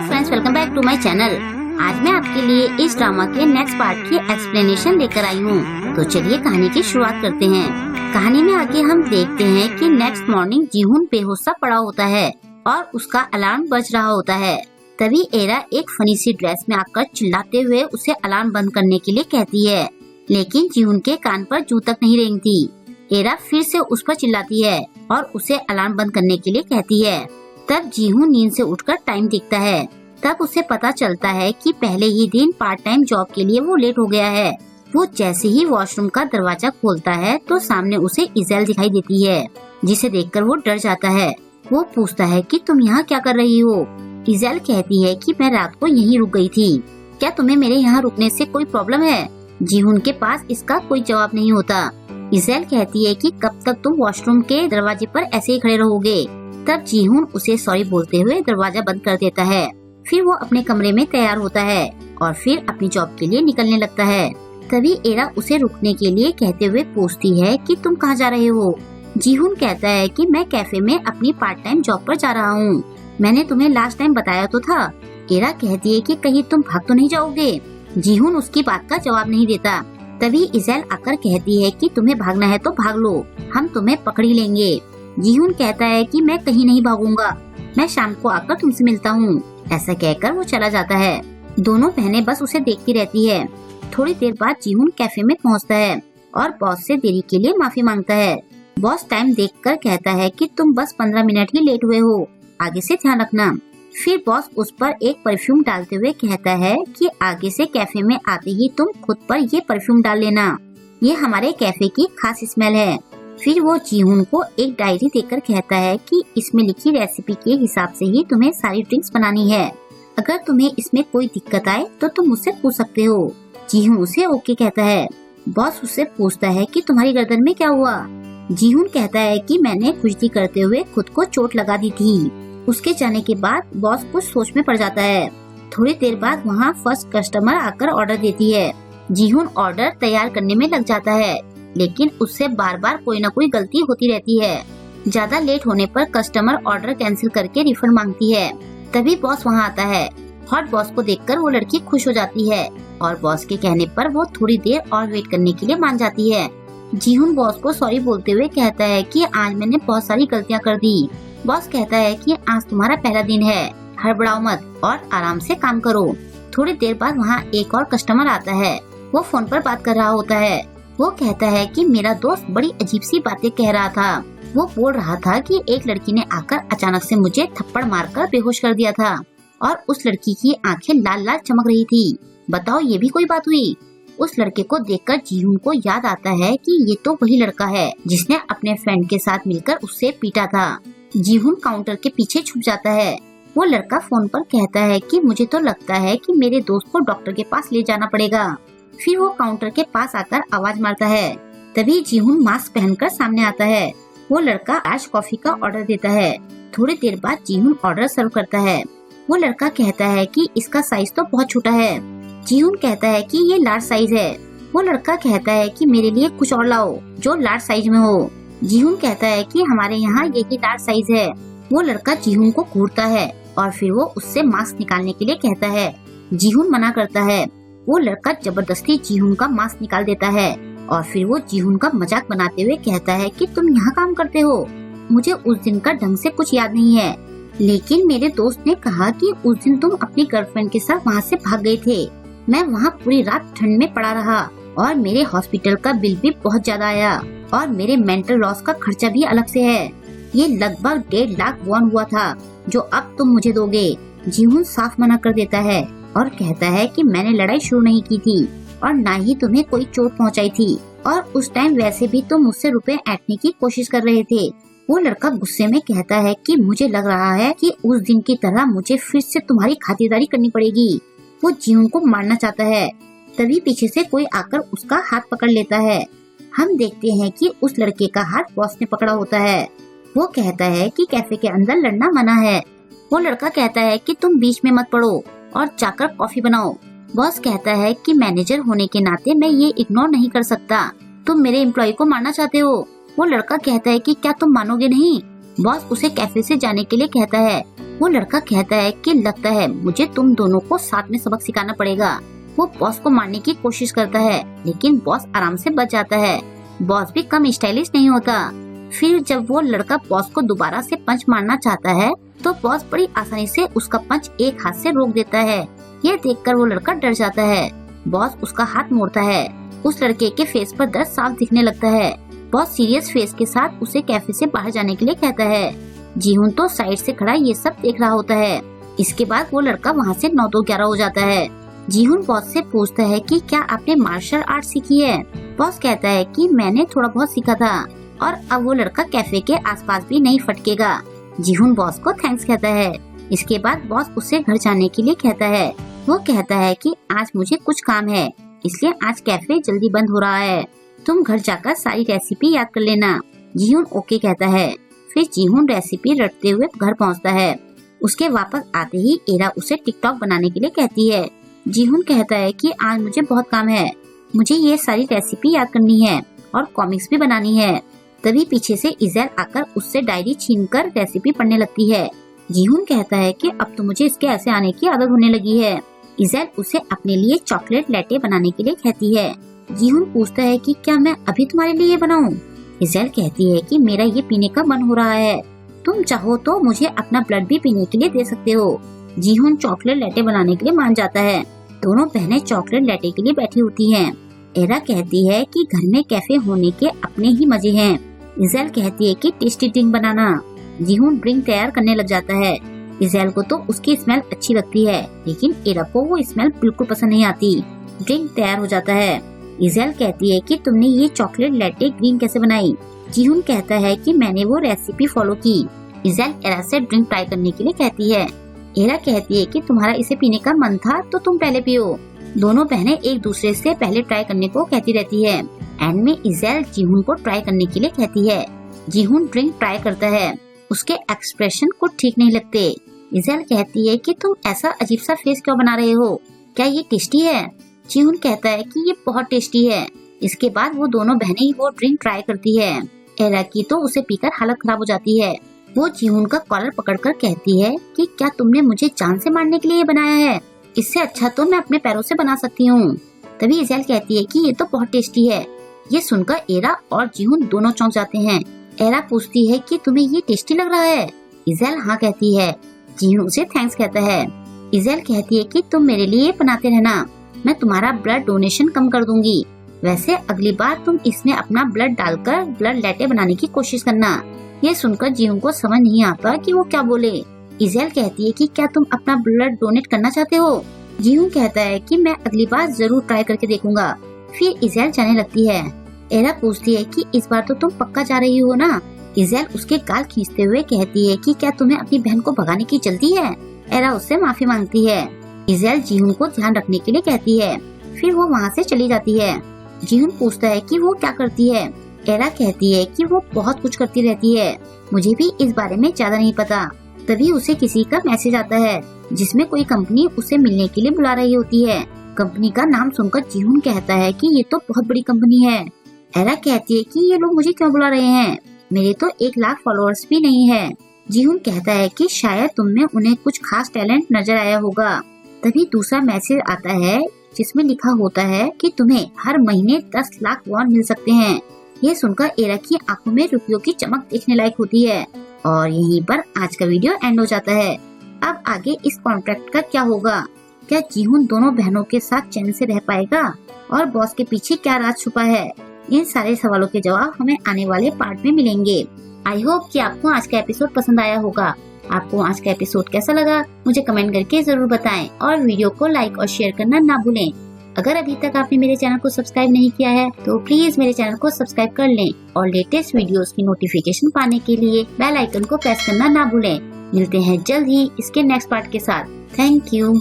Friends, welcome back to my channel. आज मैं आपके लिए इस ड्रामा के नेक्स्ट पार्ट की एक्सप्लेनेशन लेकर आई हूँ। तो चलिए कहानी की शुरुआत करते हैं। कहानी में आगे हम देखते हैं कि नेक्स्ट मॉर्निंग जीहुन बेहोश सा पड़ा होता है और उसका अलार्म बज रहा होता है। तभी एरा एक फनी सी ड्रेस में आकर चिल्लाते हुए उसे अलार्म बंद करने के लिए कहती है, लेकिन जीहुन के कान पर जू तक नहीं रेंगती। एरा फिर से उस पर चिल्लाती है और उसे अलार्म बंद करने के लिए कहती है। तब जीहुन नींद से उठकर टाइम देखता है। तब उसे पता चलता है कि पहले ही दिन पार्ट टाइम जॉब के लिए वो लेट हो गया है। वो जैसे ही वॉशरूम का दरवाजा खोलता है तो सामने उसे इज़ेल दिखाई देती है, जिसे देखकर वो डर जाता है। वो पूछता है कि तुम यहाँ क्या कर रही हो? इज़ेल कहती है कि मैं रात को यहीं रुक गई थी। क्या तुम्हें मेरे यहाँ रुकने से कोई प्रॉब्लम है? जीहुन के पास इसका कोई जवाब नहीं होता। इज़ेल कहती है कि कब तक तुम वॉशरूम के दरवाजे पर ऐसे ही खड़े रहोगे? तब जीहुन उसे सॉरी बोलते हुए दरवाजा बंद कर देता है। फिर वो अपने कमरे में तैयार होता है और फिर अपनी जॉब के लिए निकलने लगता है। तभी एरा उसे रुकने के लिए कहते हुए पूछती है कि तुम कहाँ जा रहे हो? जीहुन कहता है कि मैं कैफे में अपनी पार्ट टाइम जॉब पर जा रहा हूँ। मैंने तुम्हें लास्ट टाइम बताया तो था। एरा कहती है कि कहीं तुम भाग तो नहीं जाओगे? जीहुन उसकी बात का जवाब नहीं देता। तभी इज़ेल आकर कहती है कि तुम्हें भागना है तो भाग लो, हम तुम्हें पकड़ ही लेंगे। जीहुन कहता है कि मैं कहीं नहीं भागूंगा, मैं शाम को आकर तुमसे मिलता हूँ। ऐसा कहकर वो चला जाता है। दोनों बहनें बस उसे देखती रहती है। थोड़ी देर बाद जीहुन कैफे में पहुँचता है और बॉस से देरी के लिए माफी मांगता है। बॉस टाइम देखकर कहता है कि तुम बस 15 मिनट ही लेट हुए हो, आगे से ध्यान रखना। फिर बॉस उस पर एक परफ्यूम डालते हुए कहता है कि आगे से कैफे में आते ही तुम खुद पर ये परफ्यूम डाल लेना, ये हमारे कैफे की खास स्मेल है। फिर वो जीहुन को एक डायरी देकर कहता है कि इसमें लिखी रेसिपी के हिसाब से ही तुम्हें सारी ड्रिंक्स बनानी है। अगर तुम्हें इसमें कोई दिक्कत आए तो तुम मुझसे पूछ सकते हो। जीहुन उसे ओके कहता है। बॉस उससे पूछता है कि तुम्हारी गर्दन में क्या हुआ? जीहुन कहता है कि मैंने कुश्ती करते हुए खुद को चोट लगा दी थी। उसके जाने के बाद बॉस कुछ सोच में पड़ जाता है। थोड़ी देर बाद वहाँ फर्स्ट कस्टमर आकर ऑर्डर देती है। जीहुन ऑर्डर तैयार करने में लग जाता है, लेकिन उससे बार बार कोई न कोई गलती होती रहती है। ज्यादा लेट होने पर कस्टमर ऑर्डर कैंसिल करके रिफंड मांगती है। तभी बॉस वहाँ आता है। हॉट बॉस को देखकर वो लड़की खुश हो जाती है और बॉस के कहने पर वो थोड़ी देर और वेट करने के लिए मान जाती है। जीहुन बॉस को सॉरी बोलते हुए कहता है कि आज मैंने बहुत सारी गलतियाँ कर दी। बॉस कहता है कि आज तुम्हारा पहला दिन है, हड़बड़ाओ मत और आराम से काम करो। थोड़ी देर बाद वहाँ एक और कस्टमर आता है। वो फोन पर बात कर रहा होता है। वो कहता है कि मेरा दोस्त बड़ी अजीब सी बातें कह रहा था। वो बोल रहा था कि एक लड़की ने आकर अचानक से मुझे थप्पड़ मारकर बेहोश कर दिया था और उस लड़की की आंखें लाल लाल चमक रही थी। बताओ, ये भी कोई बात हुई? उस लड़के को देखकर जीहुन को याद आता है कि ये तो वही लड़का है जिसने अपने फ्रेंड के साथ मिलकर उससे पीटा था। जीहुन काउंटर के पीछे छुप जाता है। वो लड़का फोन पर कहता है कि मुझे तो लगता है कि मेरे दोस्त को डॉक्टर के पास ले जाना पड़ेगा। फिर वो काउंटर के पास आकर आवाज मारता है। तभी जीहुन मास्क पहनकर सामने आता है। वो लड़का आज कॉफी का ऑर्डर देता है। थोड़ी देर बाद जीहुन ऑर्डर सर्व करता है। वो लड़का कहता है कि इसका साइज तो बहुत छोटा है। जीहुन कहता है कि ये लार्ज साइज है। वो लड़का कहता है कि मेरे लिए कुछ और लाओ जो लार्ज साइज में हो। जीहुन कहता है कि हमारे यहाँ यही लार्ज साइज है। वो लड़का जीहुन को घूरता है और फिर वो उससे मास्क निकालने के लिए कहता है। जीहुन मना करता है। वो लड़का जबरदस्ती जीहुन का मास्क निकाल देता है और फिर वो जीहुन का मजाक बनाते हुए कहता है कि तुम यहाँ काम करते हो? मुझे उस दिन का ढंग से कुछ याद नहीं है, लेकिन मेरे दोस्त ने कहा कि उस दिन तुम अपनी गर्लफ्रेंड के साथ वहाँ से भाग गए थे। मैं वहाँ पूरी रात ठंड में पड़ा रहा और मेरे हॉस्पिटल का बिल भी बहुत ज्यादा आया और मेरे मेंटल लॉस का खर्चा भी अलग से है। ये लगभग 1.5 लाख वॉन हुआ था जो अब तुम मुझे दोगे। जीहुन साफ मना कर देता है और कहता है कि मैंने लड़ाई शुरू नहीं की थी और ना ही तुम्हें कोई चोट पहुंचाई थी और उस टाइम वैसे भी तुम मुझसे रुपए ऐंठने की कोशिश कर रहे थे। वो लड़का गुस्से में कहता है कि मुझे लग रहा है कि उस दिन की तरह मुझे फिर से तुम्हारी खातिरदारी करनी पड़ेगी। वो जीहुन को मारना चाहता है। तभी पीछे से कोई आकर उसका हाथ पकड़ लेता है। हम देखते हैं कि उस लड़के का हाथ बॉस ने पकड़ा होता है। वो कहता है कि कैफे के अंदर लड़ना मना है। वो लड़का कहता है कि तुम बीच में मत पड़ो और जाकर कॉफी बनाओ। बॉस कहता है कि मैनेजर होने के नाते मैं ये इग्नोर नहीं कर सकता। तुम मेरे एम्प्लॉय को मारना चाहते हो? वो लड़का कहता है कि क्या तुम मानोगे नहीं? बॉस उसे कैफे से जाने के लिए कहता है, वो लड़का कहता है कि लगता है मुझे तुम दोनों को साथ में सबक सिखाना पड़ेगा। वो बॉस को मारने की कोशिश करता है, लेकिन बॉस आराम से बच जाता है। बॉस भी कम स्टाइलिश नहीं होता। फिर जब वो लड़का बॉस को दोबारा से पंच मारना चाहता है तो बॉस बड़ी आसानी से उसका पंच एक हाथ से रोक देता है। यह देखकर वो लड़का डर जाता है। बॉस उसका हाथ मोड़ता है। उस लड़के के फेस पर दर्द साफ दिखने लगता है। बॉस सीरियस फेस के साथ उसे कैफे से बाहर जाने के लिए कहता है। जीहुन तो साइड से खड़ा ये सब देख रहा होता है। इसके बाद वो लड़का वहाँ से 9-11 हो जाता है। जीहुन बॉस से पूछता है कि क्या आपने मार्शल आर्ट सीखी है। बॉस कहता है कि मैंने थोड़ा बहुत सीखा था और अब वो लड़का कैफे के आसपास भी नहीं फटकेगा। जीहुन बॉस को थैंक्स कहता है। इसके बाद बॉस उसे घर जाने के लिए कहता है। वो कहता है कि आज मुझे कुछ काम है, इसलिए आज कैफे जल्दी बंद हो रहा है। तुम घर जाकर सारी रेसिपी याद कर लेना। जीहुन ओके कहता है। फिर जीहुन रेसिपी रटते हुए घर पहुंचता है। उसके वापस आते ही एरा उसे टिकटॉक बनाने के लिए कहती है। जीहुन कहता है कि आज मुझे बहुत काम है, मुझे ये सारी रेसिपी याद करनी है और कॉमिक्स भी बनानी है। तभी पीछे से इज़ेल आकर उससे डायरी छीनकर रेसिपी पढ़ने लगती है। जीहुन कहता है कि अब तो मुझे इसके ऐसे आने की आदत होने लगी है। इज़ेल उसे अपने लिए चॉकलेट लैटे बनाने के लिए कहती है। जीहुन पूछता है कि क्या मैं अभी तुम्हारे लिए बनाऊं? इज़ेल कहती है कि मेरा ये पीने का मन हो रहा है, तुम चाहो तो मुझे अपना ब्लड भी पीने के लिए दे सकते हो। जीहुन चॉकलेट लैटे बनाने के लिए मान जाता है। दोनों बहनें चॉकलेट लैटे के लिए बैठी होती हैं। एरा कहती है कि घर में कैफे होने के अपने ही मजे हैं। इज़ेल कहती है कि टेस्टी ड्रिंक बनाना। जीहुन ड्रिंक तैयार करने लग जाता है। इज़ेल को तो उसकी स्मेल अच्छी लगती है, लेकिन एरा को वो स्मेल बिल्कुल पसंद नहीं आती। ड्रिंक तैयार हो जाता है। इज़ेल कहती है कि तुमने ये चॉकलेट लैटे ग्रीन कैसे बनाई? जीहुन कहता है कि मैंने वो रेसिपी फॉलो की। इज़ेल एरा से ड्रिंक ट्राई करने के लिए कहती है। एरा कहती है कि तुम्हारा इसे पीने का मन था तो तुम पहले पियो। दोनों बहनें एक दूसरे से पहले ट्राई करने को कहती रहती है। एंड में इज़ेल जीहुन को ट्राई करने के लिए कहती है। जीहुन ड्रिंक ट्राई करता है। उसके एक्सप्रेशन को ठीक नहीं लगते। इज़ेल कहती है कि तुम ऐसा अजीब सा फेस क्यों बना रहे हो, क्या ये टेस्टी है? जीहुन कहता है कि ये बहुत टेस्टी है। इसके बाद वो दोनों बहनें वो ड्रिंक ट्राई करती है। एरा की तो उसे पीकर हालत खराब हो जाती है। वो जीहुन का कॉलर पकड़कर कहती है कि क्या तुमने मुझे जान से मारने के लिए बनाया है? इससे अच्छा तो मैं अपने पैरों से बना सकती हूँ। तभी इज़ेल कहती है कि ये तो बहुत टेस्टी है। ये सुनकर एरा और जीहुन दोनों चौंक जाते हैं। एरा पूछती है कि तुम्हें ये टेस्टी लग रहा है? इज़ेल हाँ कहती है। जीहुन उसे थैंक्स कहता है। इज़ेल कहती है कि तुम मेरे लिए बनाते रहना, मैं तुम्हारा ब्लड डोनेशन कम कर दूंगी। वैसे अगली बार तुम इसमें अपना ब्लड डालकर ब्लड लैटे बनाने की कोशिश करना। ये सुनकर जीहुन को समझ नहीं आता कि वो क्या बोले। इज़ेल कहती है कि क्या तुम अपना ब्लड डोनेट करना चाहते हो? जीहुन कहता है कि मैं अगली बार जरूर ट्राई करके देखूंगा। फिर इज़ेल जाने लगती है। एरा पूछती है कि इस बार तो तुम पक्का जा रही हो ना? इज़ेल उसके गाल खींचते हुए कहती है कि क्या तुम्हें अपनी बहन को भगाने की जल्दी है? एरा उससे माफी मांगती है। इज़ेल जीहुन को ध्यान रखने के लिए कहती है। फिर वो वहाँ से चली जाती है। जीहुन पूछता है कि वो क्या करती है? एरा कहती है कि वो बहुत कुछ करती रहती है, मुझे भी इस बारे में ज्यादा नहीं पता। तभी उसे किसी का मैसेज आता है जिसमें कोई कंपनी उसे मिलने के लिए बुला रही होती है। कंपनी का नाम सुनकर जीहुन कहता है कि ये तो बहुत बड़ी कंपनी है। एरा कहती है कि ये लोग मुझे क्यों बुला रहे हैं, मेरे तो 1 लाख फॉलोअर्स भी नहीं है। जीहुन कहता है कि शायद तुम में उन्हें कुछ खास टैलेंट नजर आया होगा। तभी दूसरा मैसेज आता है जिसमें लिखा होता है कि तुम्हें हर महीने 10 लाख वॉन मिल सकते हैं। ये सुनकर एरा की आंखों में रुपयों की चमक देखने लायक होती है। और यहीं पर आज का वीडियो एंड हो जाता है। अब आगे इस कॉन्ट्रैक्ट का क्या होगा? क्या जीहुन दोनों बहनों के साथ चैन से रह पाएगा? और बॉस के पीछे क्या राज छुपा है? इन सारे सवालों के जवाब हमें आने वाले पार्ट में मिलेंगे। आई होप कि आपको आज का एपिसोड पसंद आया होगा। आपको आज का एपिसोड कैसा लगा मुझे कमेंट करके जरूर बताएं और वीडियो को लाइक और शेयर करना ना भूलें। अगर अभी तक आपने मेरे चैनल को सब्सक्राइब नहीं किया है तो प्लीज मेरे चैनल को सब्सक्राइब कर लें और लेटेस्ट वीडियोस की नोटिफिकेशन पाने के लिए बेल आइकन को प्रेस करना ना भूलें। मिलते हैं जल्द ही इसके नेक्स्ट पार्ट के साथ। Thank you.